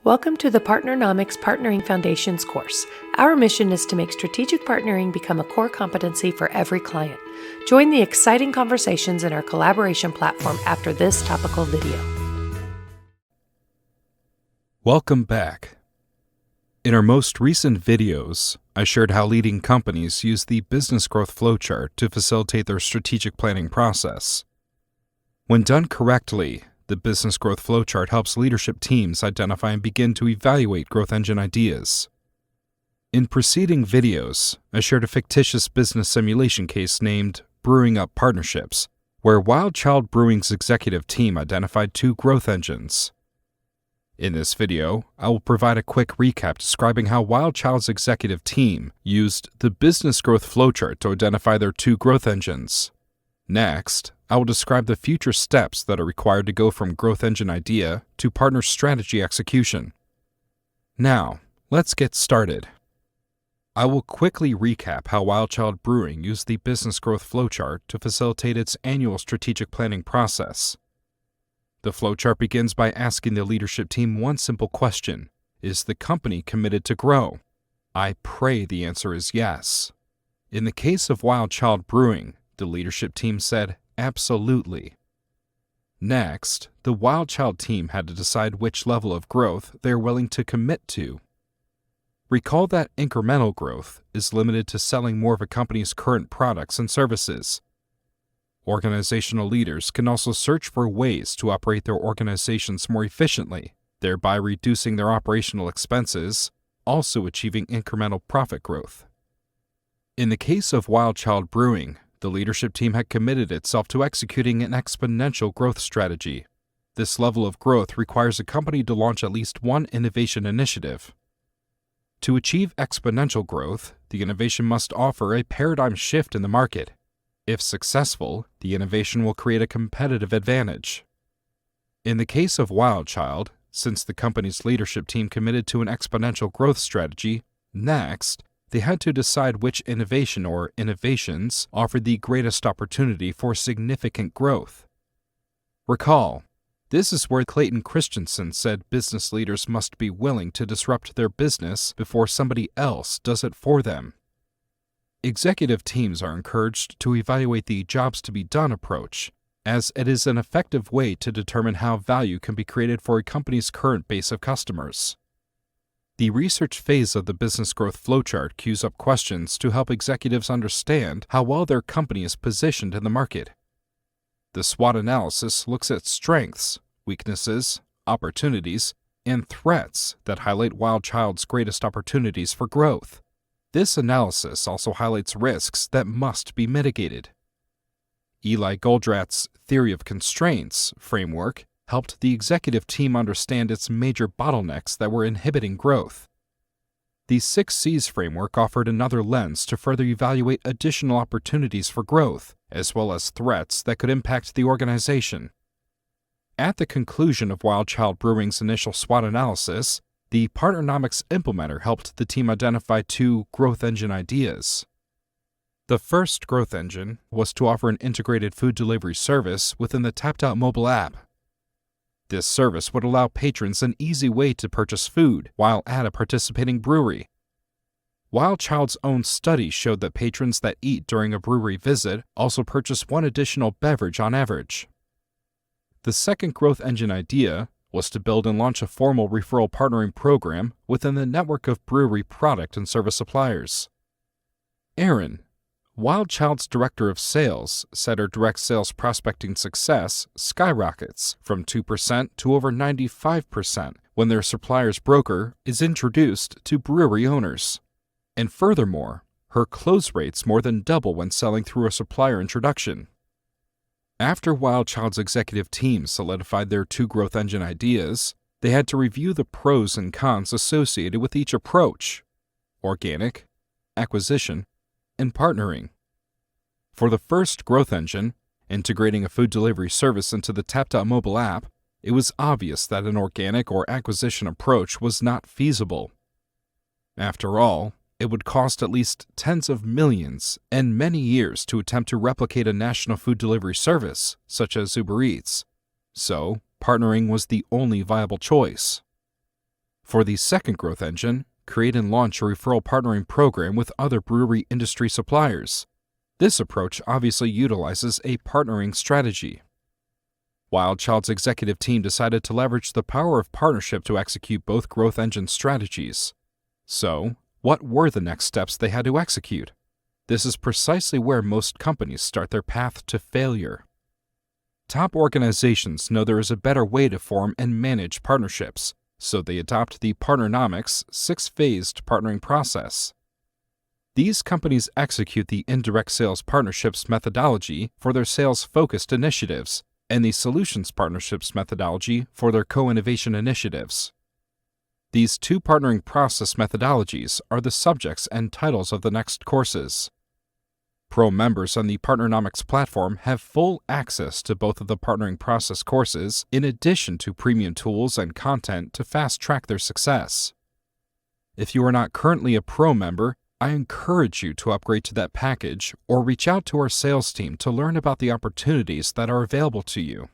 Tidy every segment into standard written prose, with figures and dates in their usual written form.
Welcome to the Partnernomics Partnering Foundations course. Our mission is to make strategic partnering become a core competency for every client. Join the exciting conversations in our collaboration platform after this topical video. Welcome back. In our most recent videos, I shared how leading companies use the business growth flowchart to facilitate their strategic planning process. When done correctly, the business growth flowchart helps leadership teams identify and begin to evaluate growth engine ideas. In preceding videos, I shared a fictitious business simulation case named Brewing Up Partnerships, where Wild Child Brewing's executive team identified two growth engines. In this video, I will provide a quick recap describing how Wild Child's executive team used the business growth flowchart to identify their two growth engines. Next, I will describe the future steps that are required to go from growth engine idea to partner strategy execution. Now, let's get started. I will quickly recap how Wild Child Brewing used the business growth flowchart to facilitate its annual strategic planning process. The flowchart begins by asking the leadership team one simple question: is the company committed to grow? I pray the answer is yes. In the case of Wild Child Brewing, the leadership team said, absolutely. Next, the Wild Child team had to decide which level of growth they are willing to commit to. Recall that incremental growth is limited to selling more of a company's current products and services. Organizational leaders can also search for ways to operate their organizations more efficiently, thereby reducing their operational expenses, also achieving incremental profit growth. In the case of Wild Child Brewing, the leadership team had committed itself to executing an exponential growth strategy. This level of growth requires a company to launch at least one innovation initiative. To achieve exponential growth, the innovation must offer a paradigm shift in the market. If successful, the innovation will create a competitive advantage. In the case of Wild Child, since the company's leadership team committed to an exponential growth strategy, next, they had to decide which innovation or innovations offered the greatest opportunity for significant growth. Recall, this is where Clayton Christensen said business leaders must be willing to disrupt their business before somebody else does it for them. Executive teams are encouraged to evaluate the jobs to be done approach, as it is an effective way to determine how value can be created for a company's current base of customers. The research phase of the business growth flowchart queues up questions to help executives understand how well their company is positioned in the market. The SWOT analysis looks at strengths, weaknesses, opportunities, and threats that highlight Wild Child's greatest opportunities for growth. This analysis also highlights risks that must be mitigated. Eli Goldratt's theory of constraints framework helped the executive team understand its major bottlenecks that were inhibiting growth. The 6 C's framework offered another lens to further evaluate additional opportunities for growth, as well as threats that could impact the organization. At the conclusion of Wild Child Brewing's initial SWOT analysis, the Partnernomics implementer helped the team identify 2 growth engine ideas. The first growth engine was to offer an integrated food delivery service within the tapped-out mobile app. This service would allow patrons an easy way to purchase food while at a participating brewery. Wild Child's own study showed that patrons that eat during a brewery visit also purchase one additional beverage on average. The second growth engine idea was to build and launch a formal referral partnering program within the network of brewery product and service suppliers. Aaron, Wild Child's director of sales, said her direct sales prospecting success skyrockets from 2% to over 95% when their supplier's broker is introduced to brewery owners. And furthermore, her close rates more than double when selling through a supplier introduction. After Wild Child's executive team solidified their 2 growth engine ideas, they had to review the pros and cons associated with each approach: organic, acquisition, and partnering. For the first growth engine, integrating a food delivery service into the tapped-out mobile app, it was obvious that an organic or acquisition approach was not feasible. After all, it would cost at least tens of millions and many years to attempt to replicate a national food delivery service, such as Uber Eats. So, partnering was the only viable choice. For the second growth engine, create and launch a referral partnering program with other brewery industry suppliers. This approach obviously utilizes a partnering strategy. Wild Child's executive team decided to leverage the power of partnership to execute both growth engine strategies. So, what were the next steps they had to execute? This is precisely where most companies start their path to failure. Top organizations know there is a better way to form and manage partnerships, so they adopt the Partnernomics 6-phased partnering process. These companies execute the indirect sales partnerships methodology for their sales-focused initiatives and the solutions partnerships methodology for their co-innovation initiatives. These two partnering process methodologies are the subjects and titles of the next courses. Pro members on the Partnernomics platform have full access to both of the partnering process courses in addition to premium tools and content to fast-track their success. If you are not currently a Pro member, I encourage you to upgrade to that package or reach out to our sales team to learn about the opportunities that are available to you.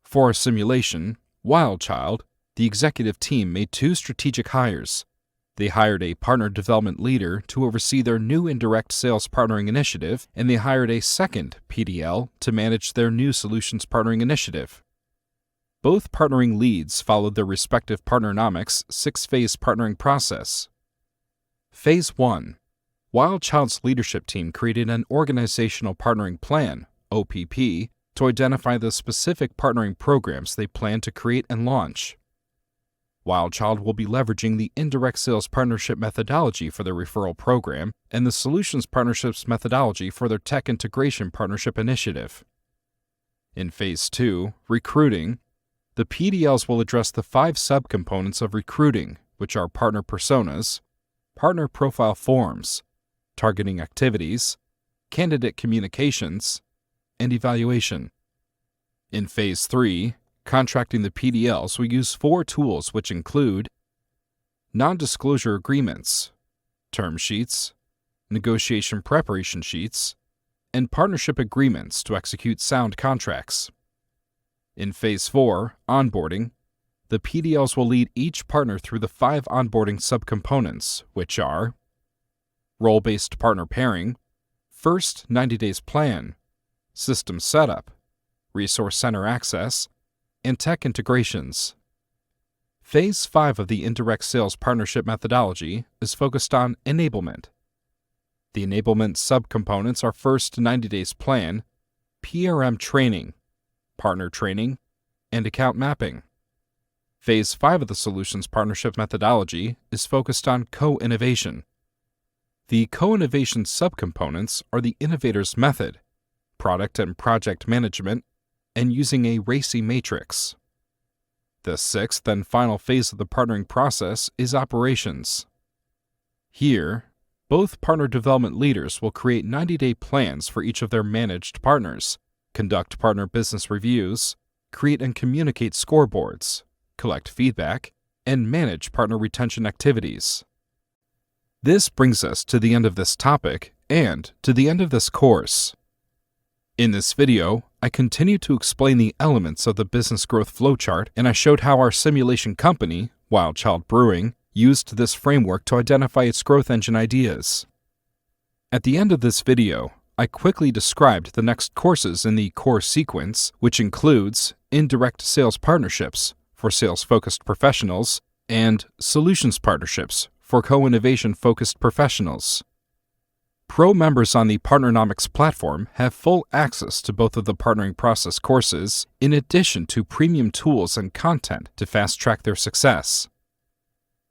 For our simulation, Wild Child, the executive team made 2 strategic hires. They hired a partner development leader to oversee their new indirect sales partnering initiative, and they hired a second PDL to manage their new solutions partnering initiative. Both partnering leads followed their respective Partnernomics 6-phase partnering process. Phase 1. Wild Child's leadership team created an organizational partnering plan, OPP, to identify the specific partnering programs they plan to create and launch. Wild Child will be leveraging the indirect sales partnership methodology for their referral program and the solutions partnerships methodology for their tech integration partnership initiative. In Phase 2, recruiting, the PDLs will address the 5 subcomponents of recruiting, which are partner personas, partner profile forms, targeting activities, candidate communications, and evaluation. In Phase 3, contracting the PDLs will use 4 tools which include non-disclosure agreements, term sheets, negotiation preparation sheets, and partnership agreements to execute sound contracts. In Phase 4, onboarding, the PDLs will lead each partner through the 5 onboarding subcomponents, which are role-based partner pairing, first 90 days plan, system setup, resource center access, and tech integrations. Phase 5 of the indirect sales partnership methodology is focused on enablement. The enablement subcomponents are first 90 days plan, PRM training, partner training, and account mapping. Phase 5 of the solutions partnership methodology is focused on co-innovation. The co-innovation subcomponents are the innovator's method, product and project management, and using a RACI matrix. The 6th and final phase of the partnering process is operations. Here, both partner development leaders will create 90-day plans for each of their managed partners, conduct partner business reviews, create and communicate scoreboards, collect feedback, and manage partner retention activities. This brings us to the end of this topic and to the end of this course. In this video, I continue to explain the elements of the business growth flowchart, and I showed how our simulation company, Wild Child Brewing, used this framework to identify its growth engine ideas. At the end of this video, I quickly described the next courses in the core sequence, which includes indirect sales partnerships for sales-focused professionals and solutions partnerships for co-innovation-focused professionals. Pro members on the Partnernomics platform have full access to both of the partnering process courses in addition to premium tools and content to fast-track their success.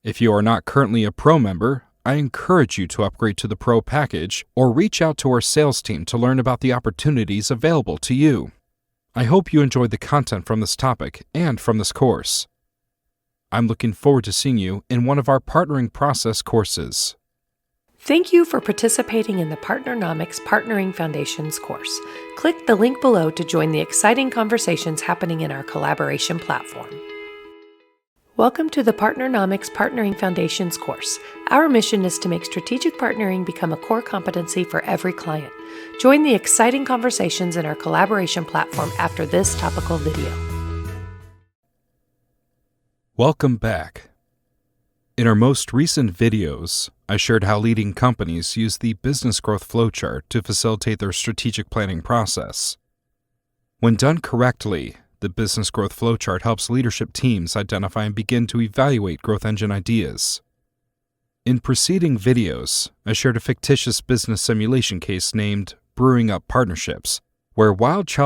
If you are not currently a Pro member, I encourage you to upgrade to the Pro package or reach out to our sales team to learn about the opportunities available to you. I hope you enjoyed the content from this topic and from this course. I'm looking forward to seeing you in one of our partnering process courses. Thank you for participating in the Partnernomics Partnering Foundations course. Click the link below to join the exciting conversations happening in our collaboration platform. Welcome to the Partnernomics Partnering Foundations course. Our mission is to make strategic partnering become a core competency for every client. Join the exciting conversations in our collaboration platform after this topical video. Welcome back. In our most recent videos, I shared how leading companies use the business growth flowchart to facilitate their strategic planning process. When done correctly, the business growth flowchart helps leadership teams identify and begin to evaluate growth engine ideas. In preceding videos, I shared a fictitious business simulation case named Brewing Up Partnerships, where while